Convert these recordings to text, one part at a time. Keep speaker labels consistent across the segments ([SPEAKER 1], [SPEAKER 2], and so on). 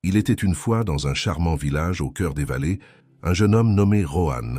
[SPEAKER 1] Il était une fois dans un charmant village au cœur des vallées, un jeune homme nommé Rohan.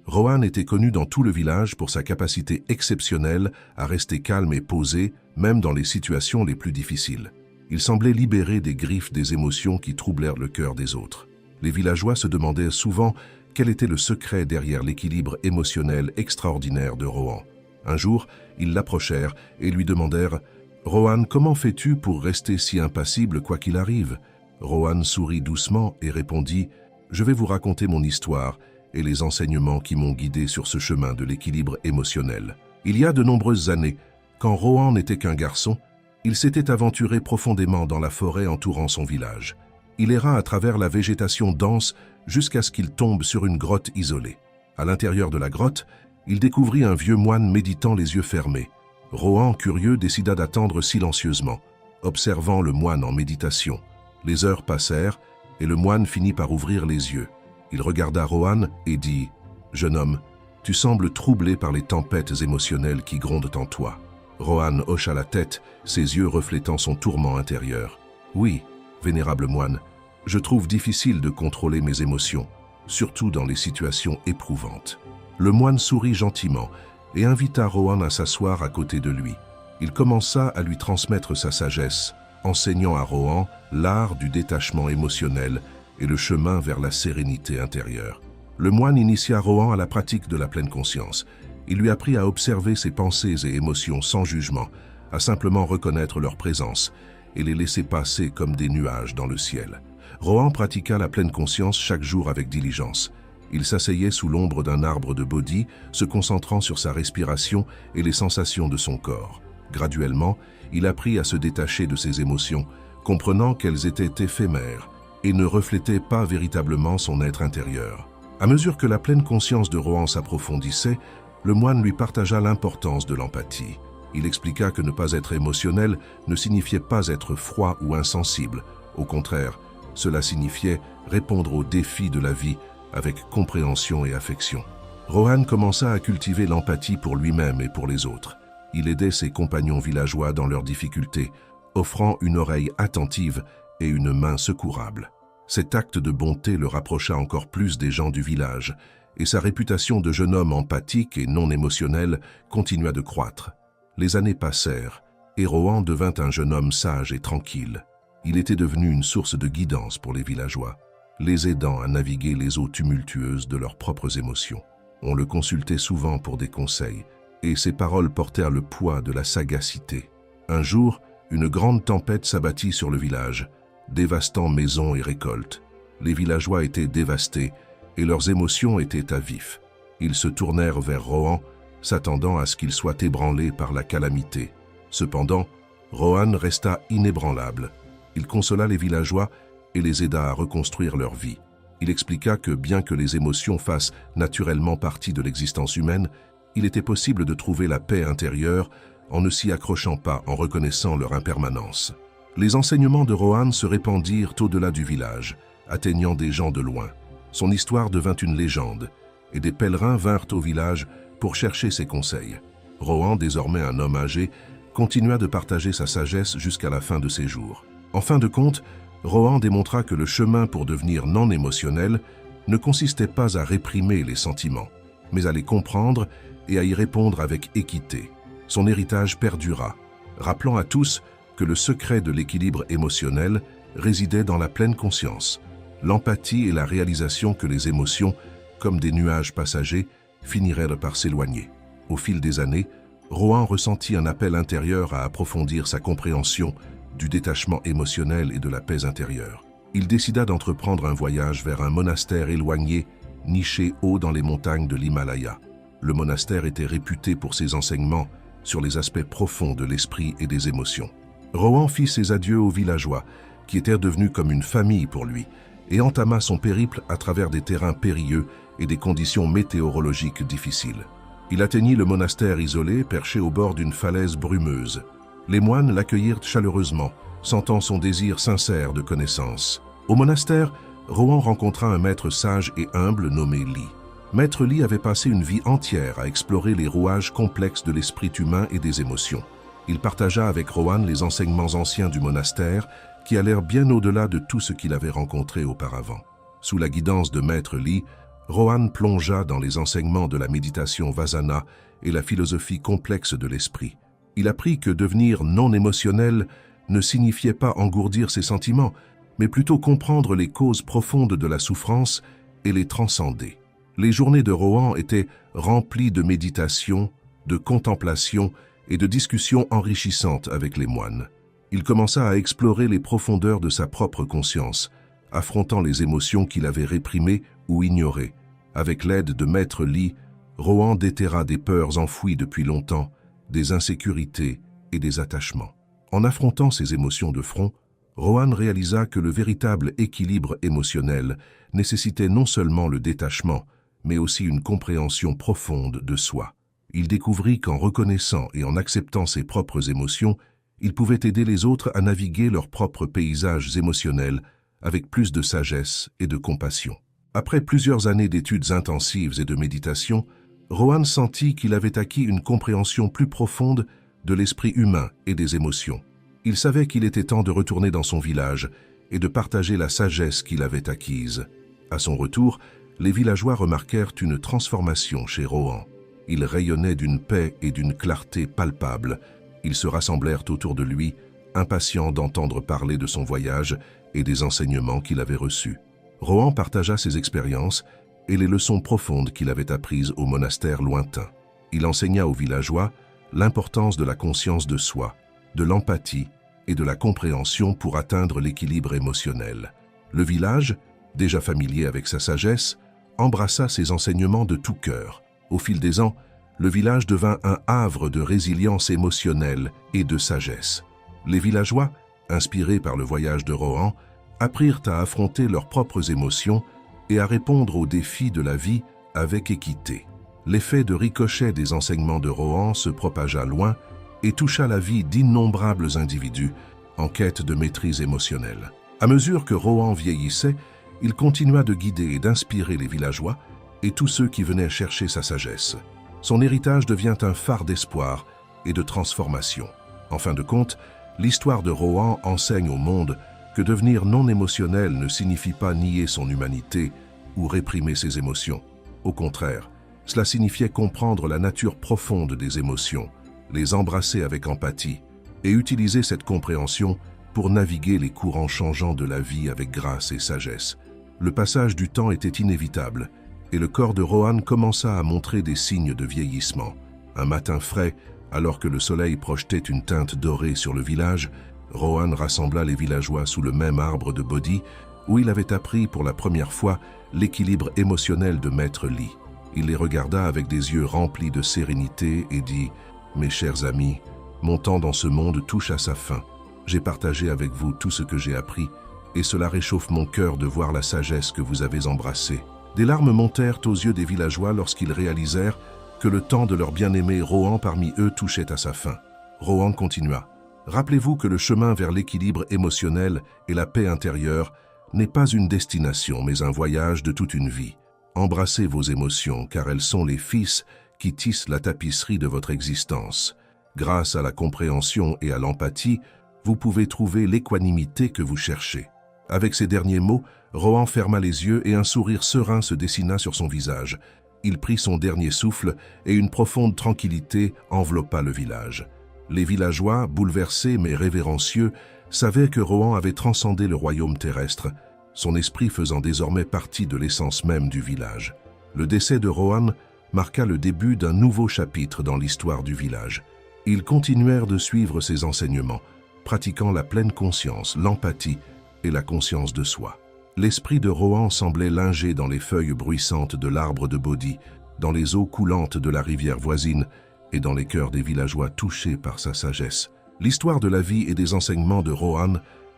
[SPEAKER 1] Rohan était connu dans tout le village pour sa capacité exceptionnelle à rester calme et posé, même dans les situations les plus difficiles. Il semblait libéré des griffes des émotions qui troublèrent le cœur des autres. Les villageois se demandaient souvent quel était le secret derrière l'équilibre émotionnel extraordinaire de Rohan. Un jour, ils l'approchèrent et lui demandèrent « Rohan, comment fais-tu pour rester si impassible quoi qu'il arrive ?» Rohan sourit doucement et répondit « Je vais vous raconter mon histoire et les enseignements qui m'ont guidé sur ce chemin de l'équilibre émotionnel. Il y a de nombreuses années, quand Rohan n'était qu'un garçon, il s'était aventuré profondément dans la forêt entourant son village. Il erra à travers la végétation dense jusqu'à ce qu'il tombe sur une grotte isolée. À l'intérieur de la grotte, il découvrit un vieux moine méditant les yeux fermés. Rohan, curieux, décida d'attendre silencieusement, observant le moine en méditation. Les heures passèrent et le moine finit par ouvrir les yeux. Il regarda Rohan et dit « Jeune homme, tu sembles troublé par les tempêtes émotionnelles qui grondent en toi. » Rohan hocha la tête, ses yeux reflétant son tourment intérieur. « Oui, vénérable moine, je trouve difficile de contrôler mes émotions, surtout dans les situations éprouvantes. » Le moine sourit gentiment et invita Rohan à s'asseoir à côté de lui. Il commença à lui transmettre sa sagesse, enseignant à Rohan l'art du détachement émotionnel et le chemin vers la sérénité intérieure. Le moine initia Rohan à la pratique de la pleine conscience. Il lui apprit à observer ses pensées et émotions sans jugement, à simplement reconnaître leur présence et les laisser passer comme des nuages dans le ciel. Rohan pratiqua la pleine conscience chaque jour avec diligence. Il s'asseyait sous l'ombre d'un arbre de Bodhi, se concentrant sur sa respiration et les sensations de son corps. Graduellement, il apprit à se détacher de ses émotions, comprenant qu'elles étaient éphémères et ne reflétaient pas véritablement son être intérieur. À mesure que la pleine conscience de Rohan s'approfondissait, le moine lui partagea l'importance de l'empathie. Il expliqua que ne pas être émotionnel ne signifiait pas être froid ou insensible. Au contraire, cela signifiait répondre aux défis de la vie avec compréhension et affection. Rohan commença à cultiver l'empathie pour lui-même et pour les autres. Il aidait ses compagnons villageois dans leurs difficultés, offrant une oreille attentive et une main secourable. Cet acte de bonté le rapprocha encore plus des gens du village, et sa réputation de jeune homme empathique et non émotionnel continua de croître. Les années passèrent, et Rohan devint un jeune homme sage et tranquille. Il était devenu une source de guidance pour les villageois, les aidant à naviguer les eaux tumultueuses de leurs propres émotions. On le consultait souvent pour des conseils, et ses paroles portèrent le poids de la sagacité. Un jour, une grande tempête s'abattit sur le village, dévastant maisons et récoltes. Les villageois étaient dévastés, et leurs émotions étaient à vif. Ils se tournèrent vers Rohan, s'attendant à ce qu'il soit ébranlé par la calamité. Cependant, Rohan resta inébranlable. Il consola les villageois et les aida à reconstruire leur vie. Il expliqua que bien que les émotions fassent naturellement partie de l'existence humaine, il était possible de trouver la paix intérieure en ne s'y accrochant pas, en reconnaissant leur impermanence. Les enseignements de Rohan se répandirent au-delà du village, atteignant des gens de loin. Son histoire devint une légende, et des pèlerins vinrent au village pour chercher ses conseils. Rohan, désormais un homme âgé, continua de partager sa sagesse jusqu'à la fin de ses jours. En fin de compte, Rohan démontra que le chemin pour devenir non émotionnel ne consistait pas à réprimer les sentiments, mais à les comprendre et à y répondre avec équité. Son héritage perdura, rappelant à tous que le secret de l'équilibre émotionnel résidait dans la pleine conscience, l'empathie et la réalisation que les émotions, comme des nuages passagers, finiraient par s'éloigner. Au fil des années, Rohan ressentit un appel intérieur à approfondir sa compréhension du détachement émotionnel et de la paix intérieure. Il décida d'entreprendre un voyage vers un monastère éloigné, niché haut dans les montagnes de l'Himalaya. Le monastère était réputé pour ses enseignements sur les aspects profonds de l'esprit et des émotions. Rohan fit ses adieux aux villageois, qui étaient devenus comme une famille pour lui, et entama son périple à travers des terrains périlleux et des conditions météorologiques difficiles. Il atteignit le monastère isolé, perché au bord d'une falaise brumeuse. Les moines l'accueillirent chaleureusement, sentant son désir sincère de connaissance. Au monastère, Rohan rencontra un maître sage et humble nommé Li. Maître Li avait passé une vie entière à explorer les rouages complexes de l'esprit humain et des émotions. Il partagea avec Rohan les enseignements anciens du monastère, qui allèrent bien au-delà de tout ce qu'il avait rencontré auparavant. Sous la guidance de Maître Li, Rohan plongea dans les enseignements de la méditation Vasana et la philosophie complexe de l'esprit. Il apprit que devenir non émotionnel ne signifiait pas engourdir ses sentiments, mais plutôt comprendre les causes profondes de la souffrance et les transcender. Les journées de Rohan étaient remplies de méditation, de contemplation et de discussions enrichissantes avec les moines. Il commença à explorer les profondeurs de sa propre conscience, affrontant les émotions qu'il avait réprimées ou ignorées. Avec l'aide de Maître Li, Rohan déterra des peurs enfouies depuis longtemps, des insécurités et des attachements. En affrontant ces émotions de front, Rohan réalisa que le véritable équilibre émotionnel nécessitait non seulement le détachement, mais aussi une compréhension profonde de soi. Il découvrit qu'en reconnaissant et en acceptant ses propres émotions, il pouvait aider les autres à naviguer leurs propres paysages émotionnels avec plus de sagesse et de compassion. Après plusieurs années d'études intensives et de méditation, Rohan sentit qu'il avait acquis une compréhension plus profonde de l'esprit humain et des émotions. Il savait qu'il était temps de retourner dans son village et de partager la sagesse qu'il avait acquise. À son retour, les villageois remarquèrent une transformation chez Rohan. Il rayonnait d'une paix et d'une clarté palpables. Ils se rassemblèrent autour de lui, impatients d'entendre parler de son voyage et des enseignements qu'il avait reçus. Rohan partagea ses expériences et les leçons profondes qu'il avait apprises au monastère lointain. Il enseigna aux villageois l'importance de la conscience de soi, de l'empathie et de la compréhension pour atteindre l'équilibre émotionnel. Le village, déjà familier avec sa sagesse, embrassa ses enseignements de tout cœur. Au fil des ans, le village devint un havre de résilience émotionnelle et de sagesse. Les villageois, inspirés par le voyage de Rohan, apprirent à affronter leurs propres émotions et à répondre aux défis de la vie avec équité. L'effet de ricochet des enseignements de Rohan se propagea loin et toucha la vie d'innombrables individus en quête de maîtrise émotionnelle. À mesure que Rohan vieillissait, il continua de guider et d'inspirer les villageois et tous ceux qui venaient chercher sa sagesse. Son héritage devient un phare d'espoir et de transformation. En fin de compte, l'histoire de Rohan enseigne au monde que devenir non émotionnel ne signifie pas nier son humanité ou réprimer ses émotions. Au contraire, cela signifiait comprendre la nature profonde des émotions, les embrasser avec empathie et utiliser cette compréhension pour naviguer les courants changeants de la vie avec grâce et sagesse. Le passage du temps était inévitable et le corps de Rohan commença à montrer des signes de vieillissement. Un matin frais, alors que le soleil projetait une teinte dorée sur le village, Rohan rassembla les villageois sous le même arbre de Bodhi où il avait appris pour la première fois l'équilibre émotionnel de Maître Li. Il les regarda avec des yeux remplis de sérénité et dit « Mes chers amis, mon temps dans ce monde touche à sa fin. J'ai partagé avec vous tout ce que j'ai appris et cela réchauffe mon cœur de voir la sagesse que vous avez embrassée. » Des larmes montèrent aux yeux des villageois lorsqu'ils réalisèrent que le temps de leur bien-aimé Rohan parmi eux touchait à sa fin. Rohan continua. Rappelez-vous que le chemin vers l'équilibre émotionnel et la paix intérieure n'est pas une destination, mais un voyage de toute une vie. Embrassez vos émotions, car elles sont les fils qui tissent la tapisserie de votre existence. Grâce à la compréhension et à l'empathie, vous pouvez trouver l'équanimité que vous cherchez. Avec ces derniers mots, Rohan ferma les yeux et un sourire serein se dessina sur son visage. Il prit son dernier souffle et une profonde tranquillité enveloppa le village. Les villageois, bouleversés mais révérencieux, savaient que Rohan avait transcendé le royaume terrestre, son esprit faisant désormais partie de l'essence même du village. Le décès de Rohan marqua le début d'un nouveau chapitre dans l'histoire du village. Ils continuèrent de suivre ses enseignements, pratiquant la pleine conscience, l'empathie et la conscience de soi. L'esprit de Rohan semblait linger dans les feuilles bruissantes de l'arbre de Bodhi, dans les eaux coulantes de la rivière voisine et dans les cœurs des villageois touchés par sa sagesse. L'histoire de la vie et des enseignements de Rohan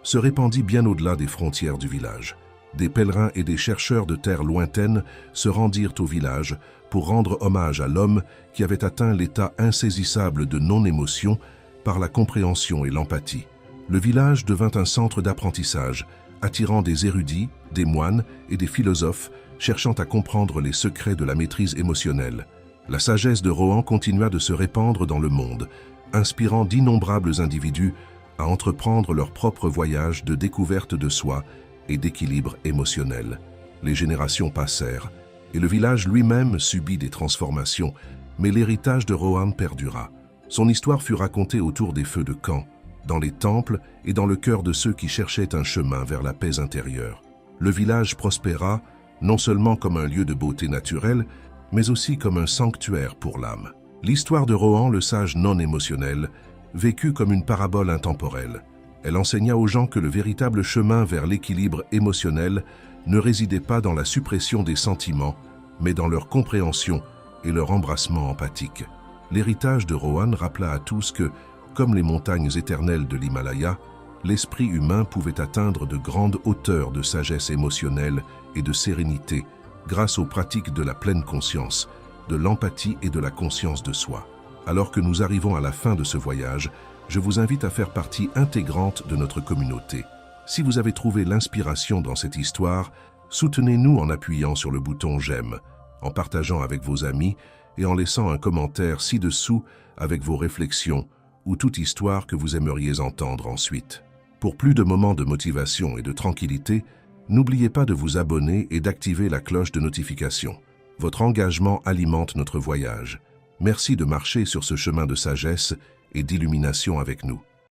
[SPEAKER 1] se répandit bien au-delà des frontières du village. Des pèlerins et des chercheurs de terres lointaines se rendirent au village pour rendre hommage à l'homme qui avait atteint l'état insaisissable de non-émotion par la compréhension et l'empathie. Le village devint un centre d'apprentissage, attirant des érudits, des moines et des philosophes cherchant à comprendre les secrets de la maîtrise émotionnelle. La sagesse de Rohan continua de se répandre dans le monde, inspirant d'innombrables individus à entreprendre leur propre voyage de découverte de soi et d'équilibre émotionnel. Les générations passèrent, et le village lui-même subit des transformations, mais l'héritage de Rohan perdura. Son histoire fut racontée autour des feux de camp, dans les temples et dans le cœur de ceux qui cherchaient un chemin vers la paix intérieure. Le village prospéra, non seulement comme un lieu de beauté naturelle, mais aussi comme un sanctuaire pour l'âme. L'histoire de Rohan, le sage non émotionnel, vécut comme une parabole intemporelle. Elle enseigna aux gens que le véritable chemin vers l'équilibre émotionnel ne résidait pas dans la suppression des sentiments, mais dans leur compréhension et leur embrassement empathique. L'héritage de Rohan rappela à tous que, comme les montagnes éternelles de l'Himalaya, l'esprit humain pouvait atteindre de grandes hauteurs de sagesse émotionnelle et de sérénité grâce aux pratiques de la pleine conscience, de l'empathie et de la conscience de soi. Alors que nous arrivons à la fin de ce voyage, je vous invite à faire partie intégrante de notre communauté. Si vous avez trouvé l'inspiration dans cette histoire, soutenez-nous en appuyant sur le bouton j'aime, en partageant avec vos amis et en laissant un commentaire ci-dessous avec vos réflexions ou toute histoire que vous aimeriez entendre ensuite. Pour plus de moments de motivation et de tranquillité, n'oubliez pas de vous abonner et d'activer la cloche de notification. Votre engagement alimente notre voyage. Merci de marcher sur ce chemin de sagesse et d'illumination avec nous.